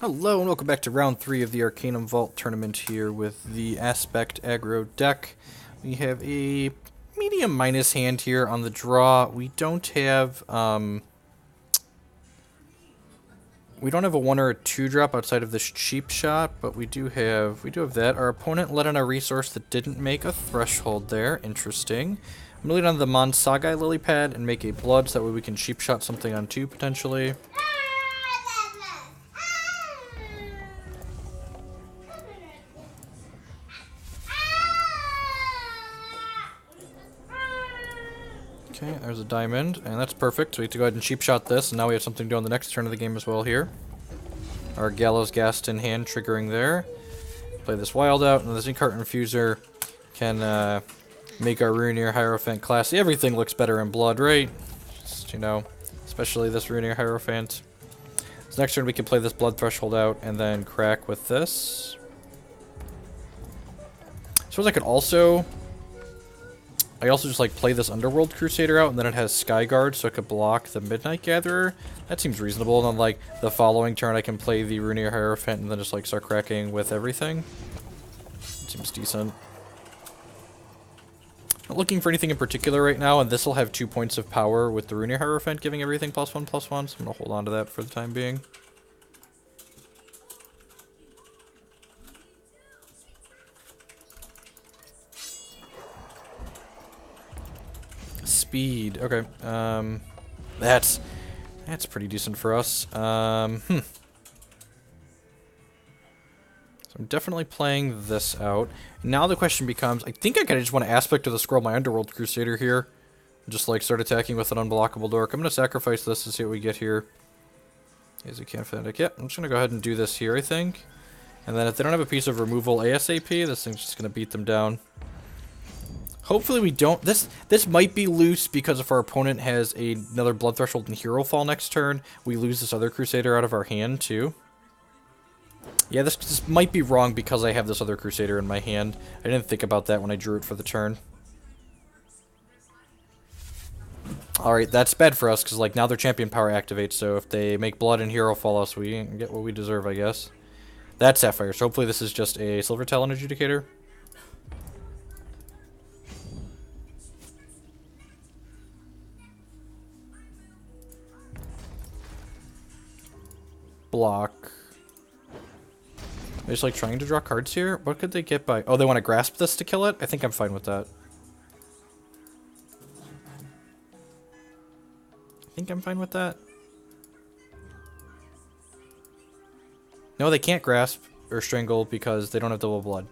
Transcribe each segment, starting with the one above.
Hello and welcome back to round 3 of the Arcanum Vault tournament here with the Aspect Aggro deck. We have a medium minus hand here on the draw. We don't have a 1 or a 2 drop outside of this cheap shot, but we do have that. Our opponent let in a resource that didn't make a threshold there. Interesting. I'm gonna lead on the Monsagai Lily Pad and make a blood so that way we can cheap shot something on 2 potentially. Okay, there's a diamond, and that's perfect. So we have to go ahead and cheap shot this, and now we have something to do on the next turn of the game as well here. Our Gallows Ghast in hand triggering there. Play this wild out, and the Zinc-Heart Infuser can make our Ruineer Hierophant classy. Everything looks better in blood, right? Just, you know, especially this Ruineer Hierophant. So next turn we can play this Blood Threshold out, and then crack with this. I suppose I could also... I also just like play this Underworld Crusader out, and then it has Skyguard, so it could block the Midnight Gatherer. That seems reasonable. And then like the following turn, I can play the Ruineer Hierophant, and then just like start cracking with everything. Seems decent. Not looking for anything in particular right now, and this will have 2 points of power with the Ruineer Hierophant giving everything +1/+1. So I'm gonna hold on to that for the time being. Speed. Okay. That's pretty decent for us. So I'm definitely playing this out. Now the question becomes, I think I kinda just want to aspect of the scroll my Underworld Crusader here. Just like start attacking with an unblockable dork. I'm gonna sacrifice this to see what we get here. As a can fanatic. Yeah, I'm just gonna go ahead and do this here, I think. And then if they don't have a piece of removal ASAP, this thing's just gonna beat them down. Hopefully we don't. This might be loose because if our opponent has another Blood Threshold and Hero Fall next turn, we lose this other Crusader out of our hand too. Yeah, this might be wrong because I have this other Crusader in my hand. I didn't think about that when I drew it for the turn. Alright, that's bad for us because like now their Champion Power activates, so if they make Blood and Hero Fall us, we get what we deserve, I guess. That's Sapphire, so hopefully this is just a Silver Talon Adjudicator. Block. They're just like trying to draw cards here. What could they get by? Oh, they want to grasp this to kill it? I think I'm fine with that. I think I'm fine with that. No, they can't grasp or strangle because they don't have double blood.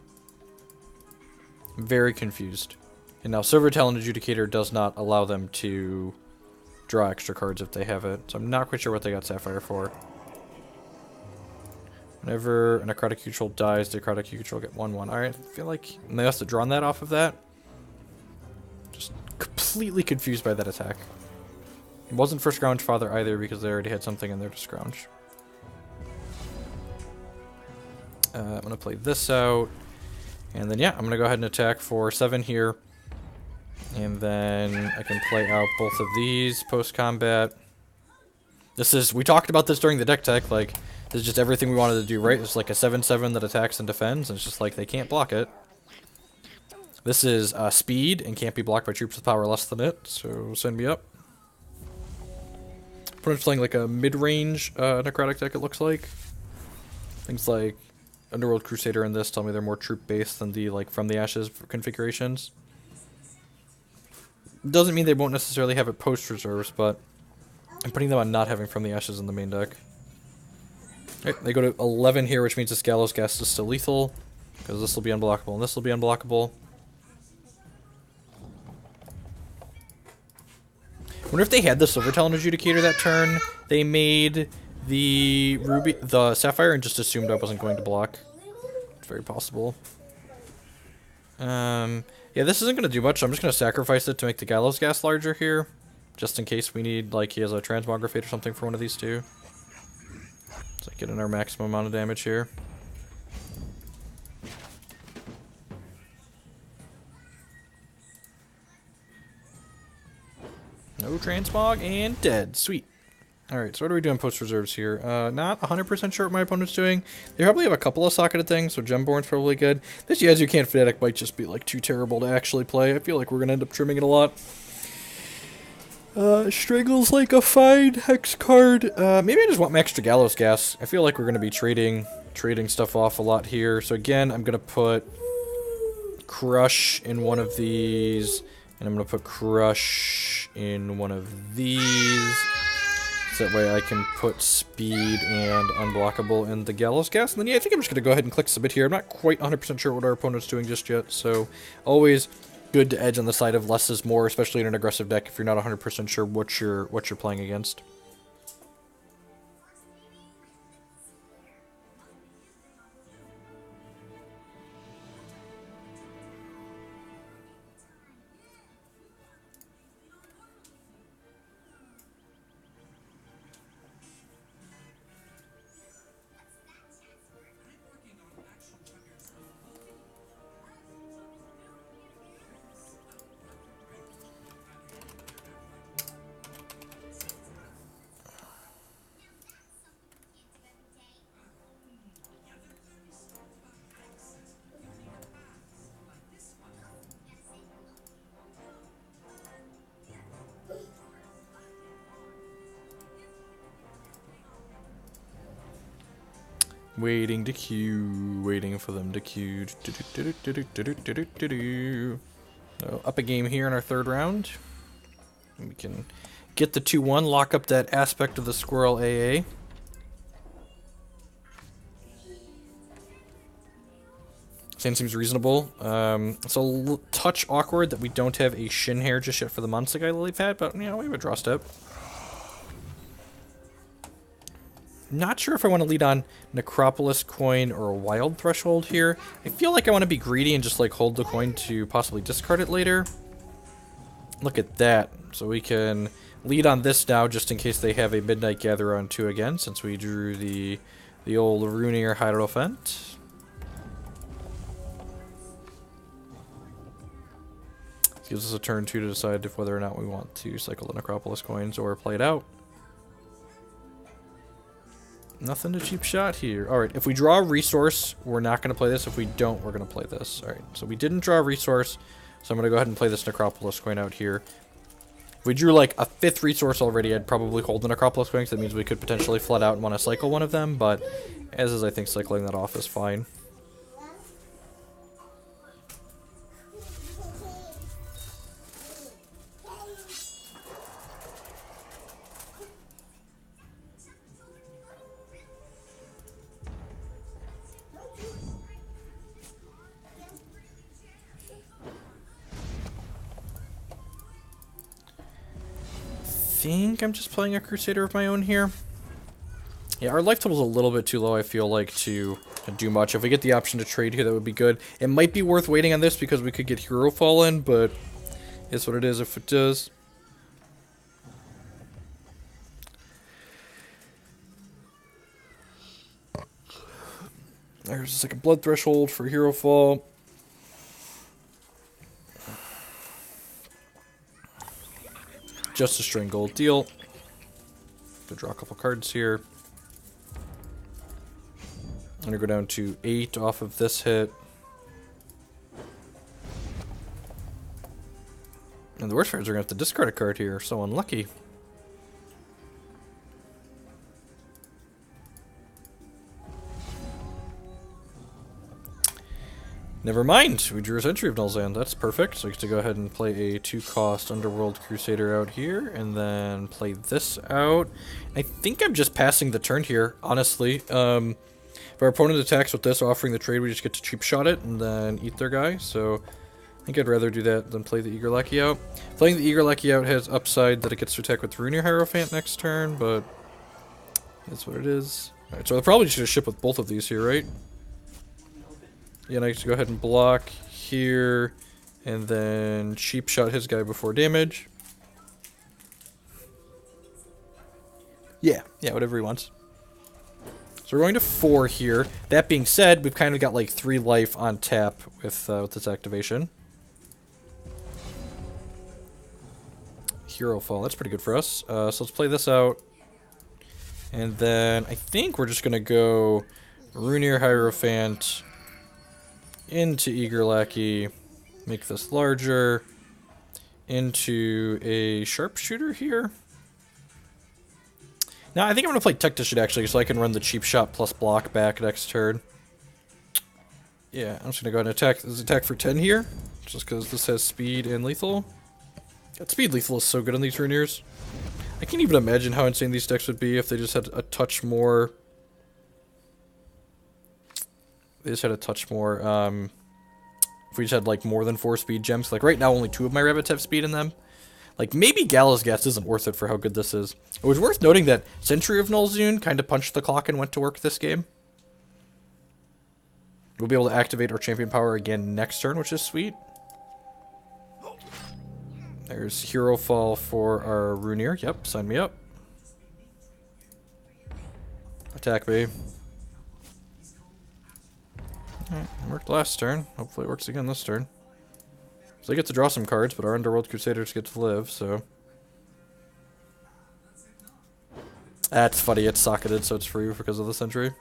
I'm very confused. And now Silver Talon Adjudicator does not allow them to draw extra cards if they have it. So I'm not quite sure what they got Sapphire for. Whenever a Necrotic Control dies, the Necrotic Control get 1/1. Alright, I feel like they must have drawn that off of that. Just completely confused by that attack. It wasn't for Scrounge Father either because they already had something in there to scrounge. I'm going to play this out. And then, yeah, I'm going to go ahead and attack for 7 here. And then I can play out both of these post-combat. This is, we talked about this during the deck tech, like, this is just everything we wanted to do, right? It's like a 7/7 that attacks and defends, and it's just like they can't block it. This is speed and can't be blocked by troops with power less than it, so send me up. Pretty much playing like a mid-range necrotic deck, it looks like. Things like Underworld Crusader and this tell me they're more troop-based than the like From the Ashes configurations. Doesn't mean they won't necessarily have it post-reserves, but I'm putting them on not having From the Ashes in the main deck. Right, they go to 11 here, which means this Gallows Ghast is still lethal, because this will be unblockable and this will be unblockable. I wonder if they had the Silver Talon Adjudicator that turn, they made the Sapphire and just assumed I wasn't going to block. It's very possible. Yeah, this isn't going to do much. I'm just going to sacrifice it to make the Gallows Ghast larger here, just in case we need, like, he has a Transmografate or something for one of these two. So getting our maximum amount of damage here. No transmog and dead. Sweet. Alright, so what are we doing post reserves here? Not 100% sure what my opponent's doing. They probably have a couple of socketed things, so Gemborn's probably good. This Yazu Can't Fnatic might just be like too terrible to actually play. I feel like we're going to end up trimming it a lot. Straggle's like a fine hex card. Maybe I just want my extra Gallows Gas. I feel like we're going to be trading stuff off a lot here. So again, I'm going to put Crush in one of these, and I'm going to put Crush in one of these. So that way I can put Speed and Unblockable in the Gallows Gas. And then, yeah, I think I'm just going to go ahead and click Submit here. I'm not quite 100% sure what our opponent's doing just yet, so always good to edge on the side of less is more, especially in an aggressive deck if you're not 100% sure what you're playing against. Waiting to queue, waiting for them to queue. So up a game here in our third round. We can get the 2-1, lock up that aspect of the Squirrel AA. Seems reasonable. It's a touch awkward that we don't have a Shin Hair just yet for the Monster Lily Pad, but you know, we have a draw step. Not sure if I want to lead on Necropolis Coin or a Wild Threshold here. I feel like I want to be greedy and just like hold the coin to possibly discard it later. Look at that. So we can lead on this now just in case they have a Midnight Gatherer on 2 again, since we drew the old Runier Hierophant. Gives us a turn 2 to decide if whether or not we want to cycle the Necropolis coins or play it out. Nothing to cheap shot here. Alright, if we draw a resource, we're not going to play this. If we don't, we're going to play this. Alright, so we didn't draw a resource, so I'm going to go ahead and play this Necropolis coin out here. If we drew like a 5th resource already, I'd probably hold the Necropolis coin, because that means we could potentially flood out and want to cycle one of them, but as is, I think cycling that off is fine. I think I'm just playing a Crusader of my own here. Yeah, our life total's a little bit too low, I feel like, to do much. If we get the option to trade here, that would be good. It might be worth waiting on this because we could get Hero Fall in, but it's what it is if it does. There's a second Blood Threshold for Hero Fall. Just a string gold deal. To draw a couple cards here. I'm gonna go down to 8 off of this hit. And the worst part is we're gonna have to discard a card here. So unlucky. Never mind, we drew a Century of Null's-End. That's perfect. So we get to go ahead and play a 2-cost Underworld Crusader out here, and then play this out. I think I'm just passing the turn here, honestly. If our opponent attacks with this, offering the trade, we just get to cheap shot it and then eat their guy. So I think I'd rather do that than play the Eager Lackey out. Playing the Eager Lackey out has upside that it gets to attack with Runier Hierophant next turn, but that's what it is. Alright, so I'll probably just ship with both of these here, right? Yeah, and I just go ahead and block here, and then cheap shot his guy before damage. Yeah, whatever he wants. So we're going to 4 here. That being said, we've kind of got like 3 life on tap with this activation. Hero Fall, that's pretty good for us. So let's play this out. And then I think we're just going to go Runir Hierophant into Eager Lackey, make this larger, into a Sharpshooter here. Now, I think I'm going to play Tactician, actually, so I can run the cheap shot plus block back next turn. Yeah, I'm just going to go ahead and attack. This is attack for 10 here, just because this has speed and lethal. God, speed lethal is so good on these Runiers. I can't even imagine how insane these decks would be if they just had a touch more. They just had a touch more. If we just had like more than 4 speed gems. Like right now, only 2 of my rabbits have speed in them. Like maybe Gallows Gas isn't worth it for how good this is. It was worth noting that Century of Nulzune kind of punched the clock and went to work this game. We'll be able to activate our champion power again next turn, which is sweet. There's Hero Fall for our Runir. Yep, sign me up. Attack me. Alright, worked last turn. Hopefully it works again this turn. So they get to draw some cards, but our Underworld Crusaders get to live, so. That's funny, it's socketed, so it's free because of the Sentry.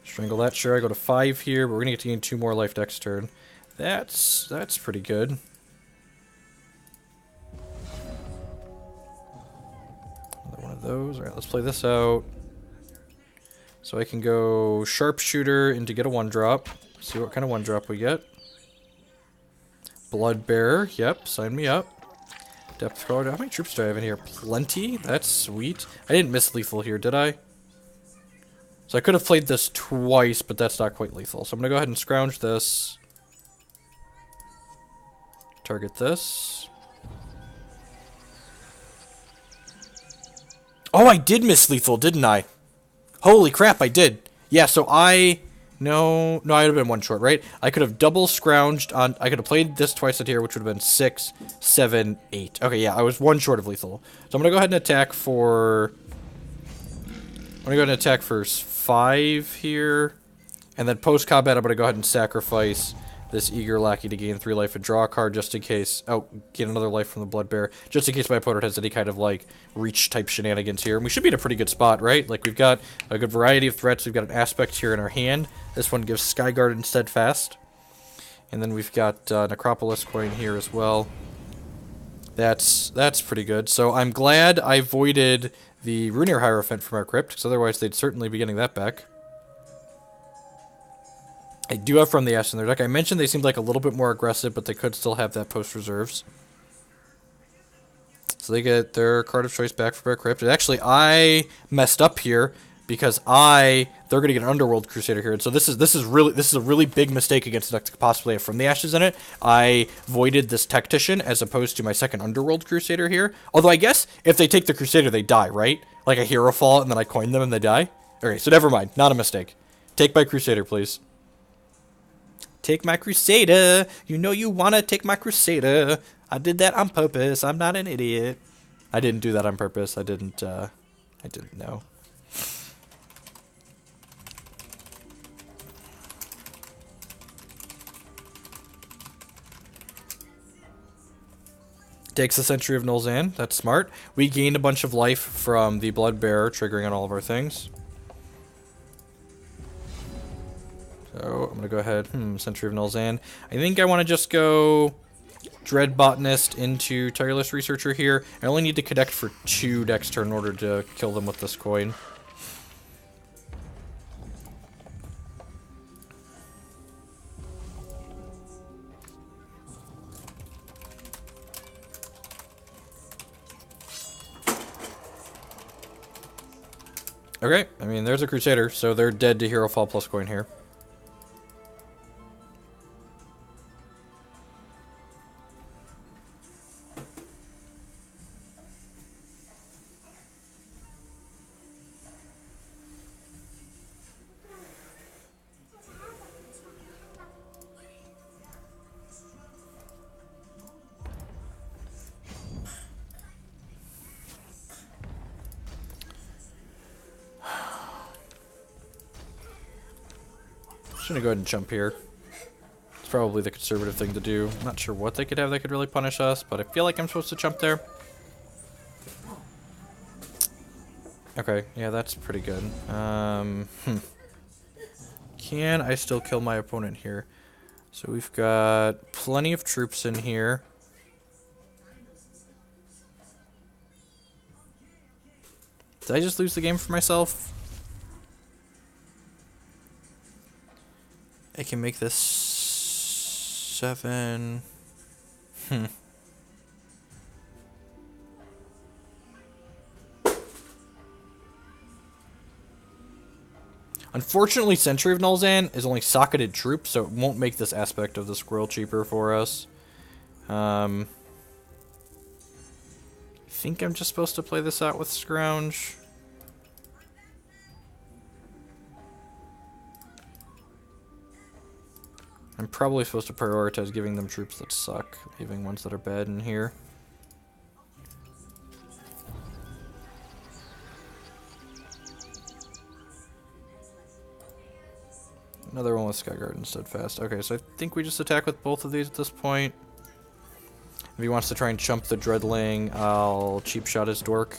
Strangle that, sure, I go to 5 here, but we're gonna get to gain 2 more life next turn. That's pretty good. Another one of those. Alright, let's play this out. So I can go Sharpshooter into get a 1-drop. See what kind of 1-drop we get. Bloodbearer, yep, sign me up. Depth card. How many troops do I have in here? Plenty. That's sweet. I didn't miss lethal here, did I? So I could have played this twice, but that's not quite lethal. So I'm going to go ahead and scrounge this. Target this. Oh, I did miss lethal, didn't I? Holy crap, I did. Yeah, so No, I would have been 1 short, right? I could have double scrounged on... I could have played this twice at here, which would have been 6, 7, 8. Okay, yeah, I was 1 short of lethal. So I'm going to go ahead and attack for... I'm going to go ahead and attack for 5 here. And then post-combat, I'm going to go ahead and sacrifice this Eager Lackey to gain 3 life and draw a card just in case... Oh, get another life from the Bloodbearer. Just in case my opponent has any kind of, like, reach-type shenanigans here. And we should be in a pretty good spot, right? Like, we've got a good variety of threats. We've got an aspect here in our hand. This one gives Skyguard and Steadfast. And then we've got Necropolis coin here as well. That's pretty good. So I'm glad I voided the Runir Hierophant from our crypt, because otherwise they'd certainly be getting that back. I do have From the Ashes in their deck. I mentioned they seemed like a little bit more aggressive, but they could still have that post reserves. So they get their card of choice back from our crypt. And actually, I messed up here because they're gonna get an Underworld Crusader here. And so this is a really big mistake against the deck to possibly have From the Ashes in it. I voided this Tactician as opposed to my second Underworld Crusader here. Although I guess if they take the Crusader, they die, right? Like a Hero Fall, and then I coin them and they die. Okay, so never mind. Not a mistake. Take my Crusader, please. Take my Crusader. You know you wanna take my Crusader. I did that on purpose. I'm not an idiot. I didn't do that on purpose. I didn't know. Takes the Century of Nulzan. That's smart. We gained a bunch of life from the Bloodbearer, triggering on all of our things. So, I'm going to go ahead. Century of Nulzan. I think I want to just go Dread Botanist into Tireless Researcher here. I only need to connect for 2 next turn in order to kill them with this coin. Okay, I mean, there's a Crusader, so they're dead to Hero Fall plus coin here. Just gonna go ahead and jump here. It's probably the conservative thing to do. I'm not sure what they could have that could really punish us, but I feel like I'm supposed to jump there. Okay, yeah, that's pretty good. Can I still kill my opponent here? So we've got plenty of troops in here. Did I just lose the game for myself? I can make this 7. Unfortunately, Century of Nulzan is only socketed troops, so it won't make this aspect of the squirrel cheaper for us. I think I'm just supposed to play this out with Scrounge. I'm probably supposed to prioritize giving them troops that suck, leaving ones that are bad in here. Another one with Skyguard and Steadfast. Okay, so I think we just attack with both of these at this point. If he wants to try and chump the Dreadling, I'll cheap shot his Dork.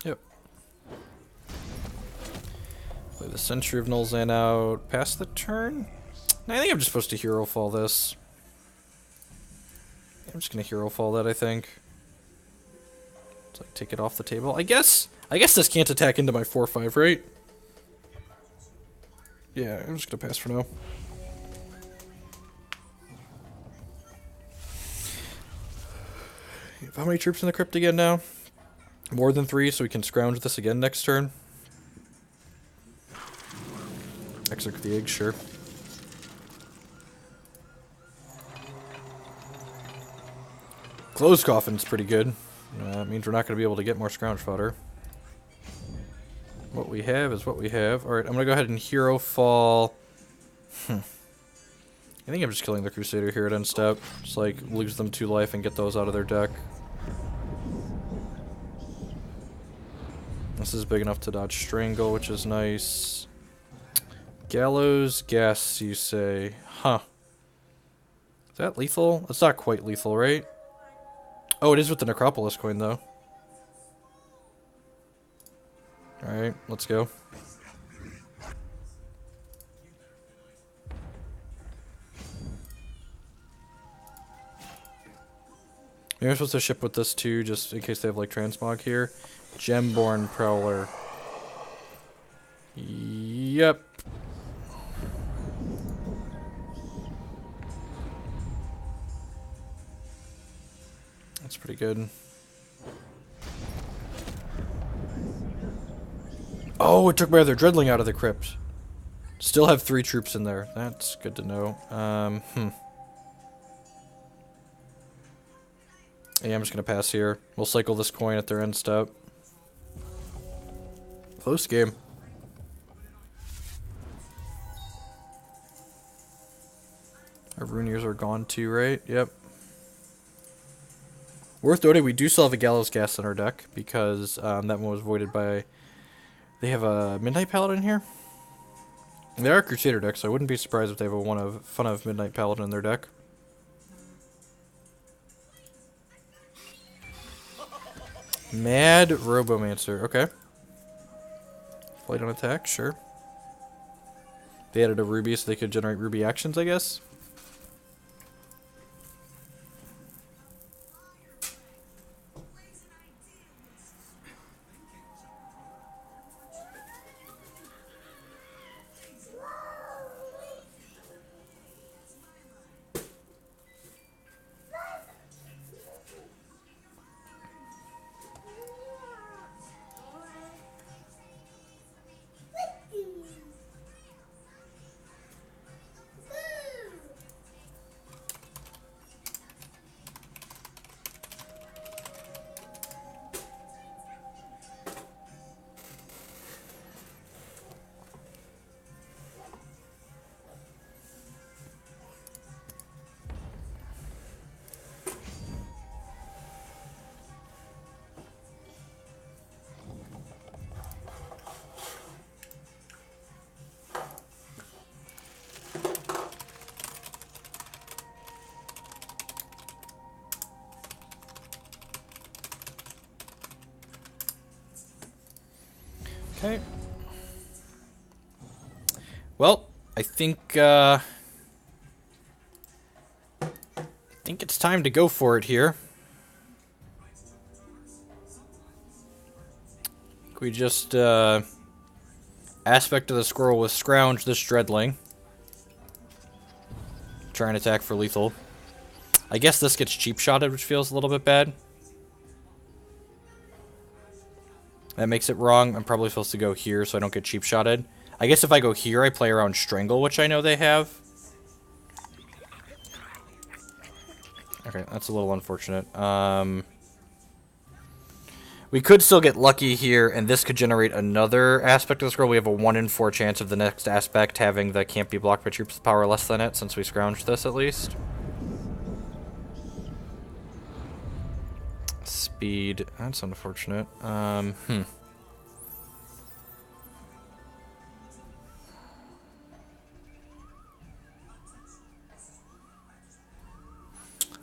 Yep. Play the Century of Nulzan out. Pass the turn? I think I'm just supposed to Hero Fall this. I'm just gonna Hero Fall that, I think. It's like, take it off the table. I guess this can't attack into my 4-5, right? Yeah, I'm just gonna pass for now. How many troops in the crypt again now? More than 3, so we can scrounge this again next turn. Execute the egg, sure. Closed Coffin's pretty good. It means we're not going to be able to get more scrounge fodder. What we have is what we have. Alright, I'm going to go ahead and Hero Fall. I think I'm just killing the Crusader here at end step. Just like lose them 2 life and get those out of their deck. This is big enough to dodge Strangle, which is nice. Gallows Gas, you say. Huh. Is that lethal? It's not quite lethal, right? Oh, it is with the Necropolis coin, though. Alright, let's go. Maybe I'm supposed to ship with this, too, just in case they have, like, Transmog here. Gemborn Prowler. Yep. That's pretty good. Oh, it took my other Dreadling out of the crypt. Still have 3 troops in there. That's good to know. Yeah, I'm just gonna pass here. We'll cycle this coin at their end step. Close game. Our Runiers are gone too, right? Yep. Worth noting, we do still have a Gallows Gas in our deck, because that one was voided by... They have a Midnight Paladin here? They are a Crusader deck, so I wouldn't be surprised if they have a Fun of Midnight Paladin in their deck. Mad Robomancer, okay. Flight on attack, sure. They added a Ruby so they could generate Ruby actions, I guess. Okay. Well, I think it's time to go for it here. We just aspect of the squirrel with scrounge this dreadling. Try and attack for lethal. I guess this gets cheap shotted, which feels a little bit bad. That makes it wrong. I'm probably supposed to go here so I don't get cheap shotted. I guess if I go here, I play around Strangle, which I know they have. Okay, that's a little unfortunate. We could still get lucky here, and this could generate another aspect of the scroll. We have a 1 in 4 chance of the next aspect having the can't be blocked by troops power less than it, since we scrounged this at least. Speed. That's unfortunate. I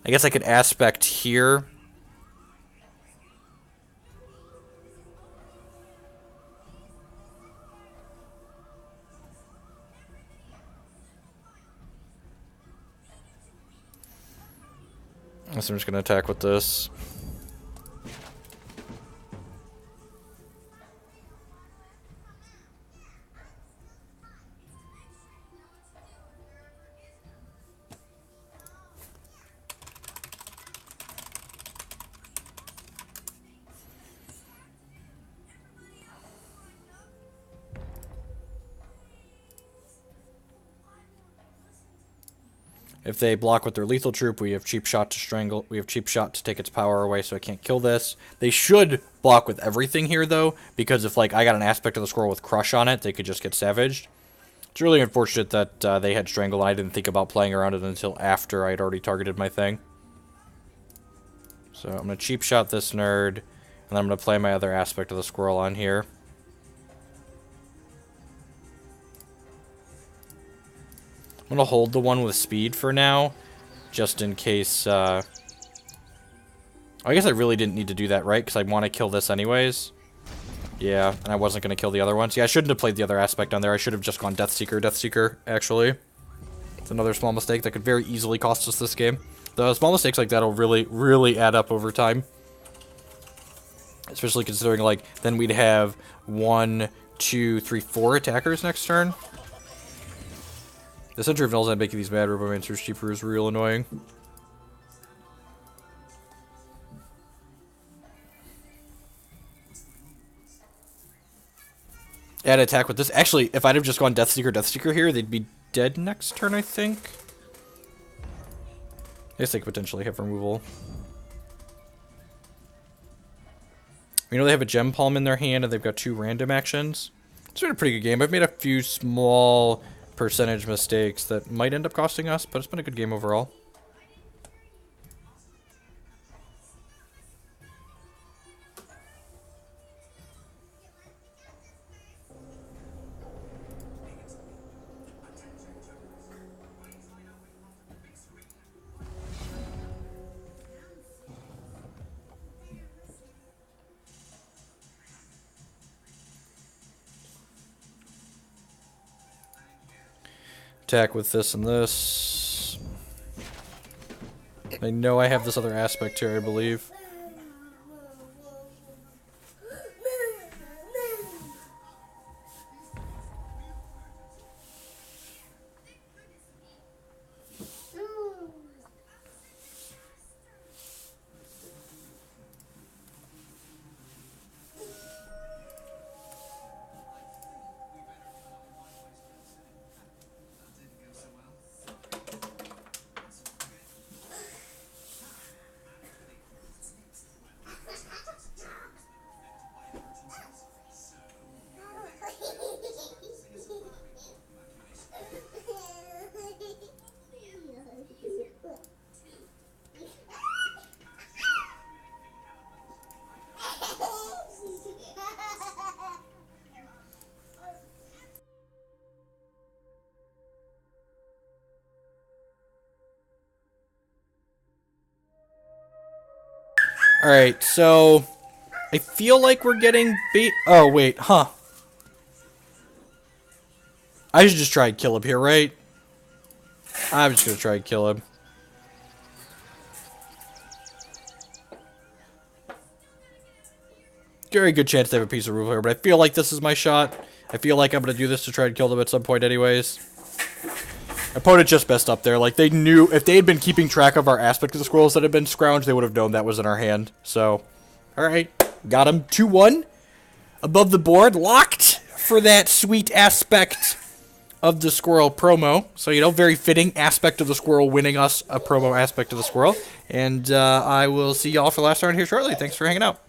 guess I could aspect here. So I'm just going to attack with this. If they block with their lethal troop, we have cheap shot to strangle. We have cheap shot to take its power away, so I can't kill this. They should block with everything here, though, because if like I got an aspect of the scroll with crush on it, they could just get savaged. It's really unfortunate that they had strangle, and I didn't think about playing around it until after I'd already targeted my thing. So I'm gonna cheap shot this nerd, and then I'm gonna play my other aspect of the squirrel on here. I'm going to hold the one with speed for now, just in case, I guess I really didn't need to do that, right? Because I want to kill this anyways. Yeah, and I wasn't going to kill the other ones. Yeah, I shouldn't have played the other aspect on there. I should have just gone Deathseeker, actually. It's another small mistake that could very easily cost us this game. The small mistakes like that will really, really add up over time. Especially considering, like, then we'd have 1, 2, 3, 4 attackers next turn. The Sentry of Null's making these mad Robomancers cheaper is real annoying. Add attack with this. Actually, if I'd have just gone Deathseeker here, they'd be dead next turn, I think. I guess they could potentially have removal. You know they have a Gem Palm in their hand, and they've got 2 random actions. It's been a pretty good game. I've made a few small percentage mistakes that might end up costing us, but it's been a good game overall. Attack with this and this. I know I have this other aspect here, I believe. Alright, so I feel like we're getting beat. Oh, wait, huh. I should just try and kill him here, right? I'm just gonna try and kill him. Very good chance they have a piece of roof here, but I feel like this is my shot. I feel like I'm gonna do this to try and kill them at some point anyways. Opponent just messed up there. Like, they knew, if they had been keeping track of our aspect of the squirrels that had been scrounged, they would have known that was in our hand. So, alright. Got him. 2-1. Above the board. Locked for that sweet aspect of the squirrel promo. So, you know, very fitting aspect of the squirrel winning us a promo aspect of the squirrel. And I will see y'all for the last round here shortly. Thanks for hanging out.